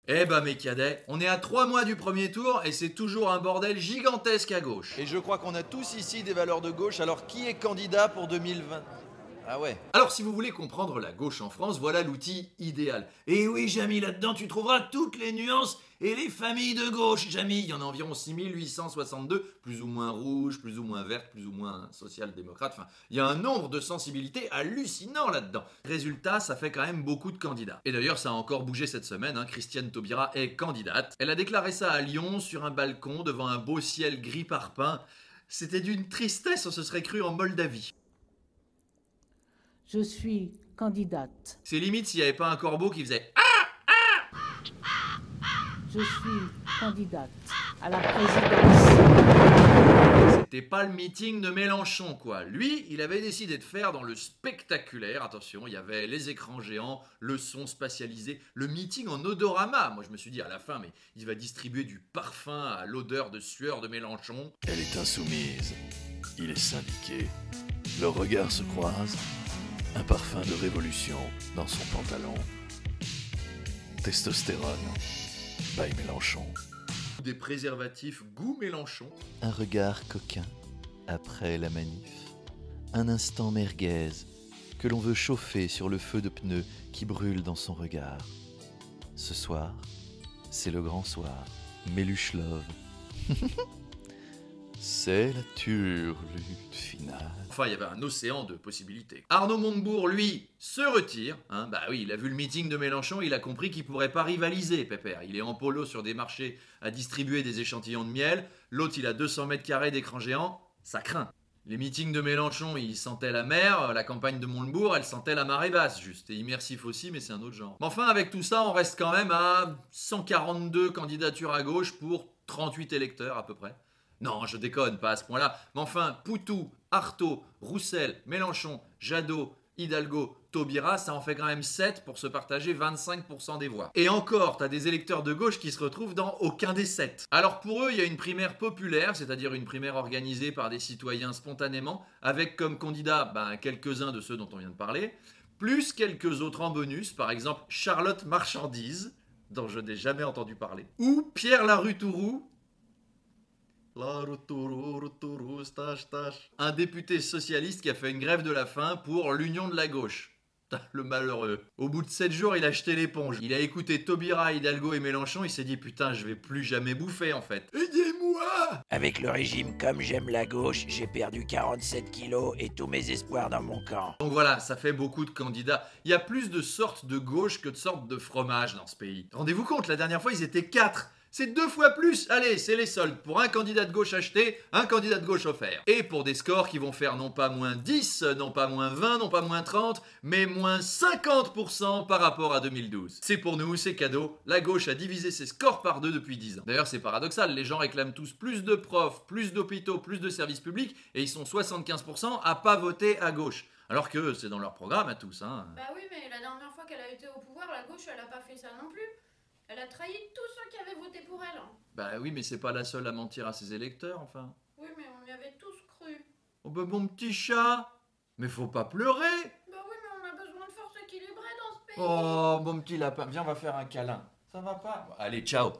Eh ben mes cadets, on est à 3 mois du premier tour et c'est toujours un bordel gigantesque à gauche. Et je crois qu'on a tous ici des valeurs de gauche, alors qui est candidat pour 2020 ? Ah ouais. Alors si vous voulez comprendre la gauche en France, voilà l'outil idéal. Et oui Jamy, là-dedans tu trouveras toutes les nuances et les familles de gauche. Jamy, il y en a environ 6862, plus ou moins rouge, plus ou moins verte, plus ou moins social-démocrate. Enfin, il y a un nombre de sensibilités hallucinant là-dedans. Résultat, ça fait quand même beaucoup de candidats. Et d'ailleurs, ça a encore bougé cette semaine, hein. Christiane Taubira est candidate. Elle a déclaré ça à Lyon, sur un balcon, devant un beau ciel gris parpaing. C'était d'une tristesse, on se serait cru en Moldavie. Je suis candidate. C'est limite s'il n'y avait pas un corbeau qui faisait Je suis candidate à la présidence. C'était pas le meeting de Mélenchon, quoi. Lui, il avait décidé de faire dans le spectaculaire. Attention, il y avait les écrans géants, le son spatialisé, le meeting en odorama. Moi, je me suis dit à la fin, mais il va distribuer du parfum à l'odeur de sueur de Mélenchon. Elle est insoumise, il est syndiqué. Leurs regards se croisent. Un parfum de révolution dans son pantalon. Testostérone, by Mélenchon. Des préservatifs goût Mélenchon. Un regard coquin après la manif. Un instant merguez que l'on veut chauffer sur le feu de pneus qui brûle dans son regard. Ce soir, c'est le grand soir. Méluche Love. C'est la turlute finale. Enfin, il y avait un océan de possibilités. Arnaud Montebourg, lui, se retire. Bah oui, il a vu le meeting de Mélenchon, il a compris qu'il pourrait pas rivaliser, Pépère. Il est en polo sur des marchés à distribuer des échantillons de miel. L'autre, il a 200 mètres carrés d'écran géant. Ça craint. Les meetings de Mélenchon, il sentait la mer. La campagne de Montebourg, elle sentait la marée basse, juste. Et immersif aussi, mais c'est un autre genre. Mais enfin, avec tout ça, on reste quand même à 142 candidatures à gauche pour 38 électeurs à peu près. Non, je déconne, pas à ce point-là. Mais enfin, Poutou, Artaud, Roussel, Mélenchon, Jadot, Hidalgo, Taubira, ça en fait quand même 7 pour se partager 25% des voix. Et encore, t'as des électeurs de gauche qui se retrouvent dans aucun des 7. Alors pour eux, il y a une primaire populaire, c'est-à-dire une primaire organisée par des citoyens spontanément, avec comme candidats quelques-uns de ceux dont on vient de parler, plus quelques autres en bonus, par exemple Charlotte Marchandise, dont je n'ai jamais entendu parler, ou Pierre Larutourou, un député socialiste qui a fait une grève de la faim pour l'union de la gauche. Le malheureux. Au bout de 7 jours, il a jeté l'éponge. Il a écouté Taubira, Hidalgo et Mélenchon. Il s'est dit putain, je vais plus jamais bouffer en fait. Aidez-moi! Avec le régime comme j'aime la gauche, j'ai perdu 47 kilos et tous mes espoirs dans mon camp. Donc voilà, ça fait beaucoup de candidats. Il y a plus de sortes de gauche que de sortes de fromage dans ce pays. Rendez-vous compte, la dernière fois, ils étaient 4. C'est 2 fois plus. Allez, c'est les soldes. Pour un candidat de gauche acheté, un candidat de gauche offert. Et pour des scores qui vont faire non pas moins 10, non pas moins 20, non pas moins 30, mais moins 50% par rapport à 2012. C'est pour nous, c'est cadeau. La gauche a divisé ses scores par 2 depuis 10 ans. D'ailleurs, c'est paradoxal. Les gens réclament tous plus de profs, plus d'hôpitaux, plus de services publics, et ils sont 75% à pas voter à gauche. Alors que c'est dans leur programme à tous, hein. Bah oui, mais la dernière fois qu'elle a été au pouvoir, la gauche, elle a pas fait ça non plus. Elle a trahi tous ceux qui avaient voté pour elle. Bah oui, mais c'est pas la seule à mentir à ses électeurs, enfin. Oui, mais on y avait tous cru. Oh bah mon petit chat, mais faut pas pleurer. Bah oui, mais on a besoin de force équilibrée dans ce pays. Oh mon petit lapin, viens, on va faire un câlin. Ça va pas? Allez, ciao.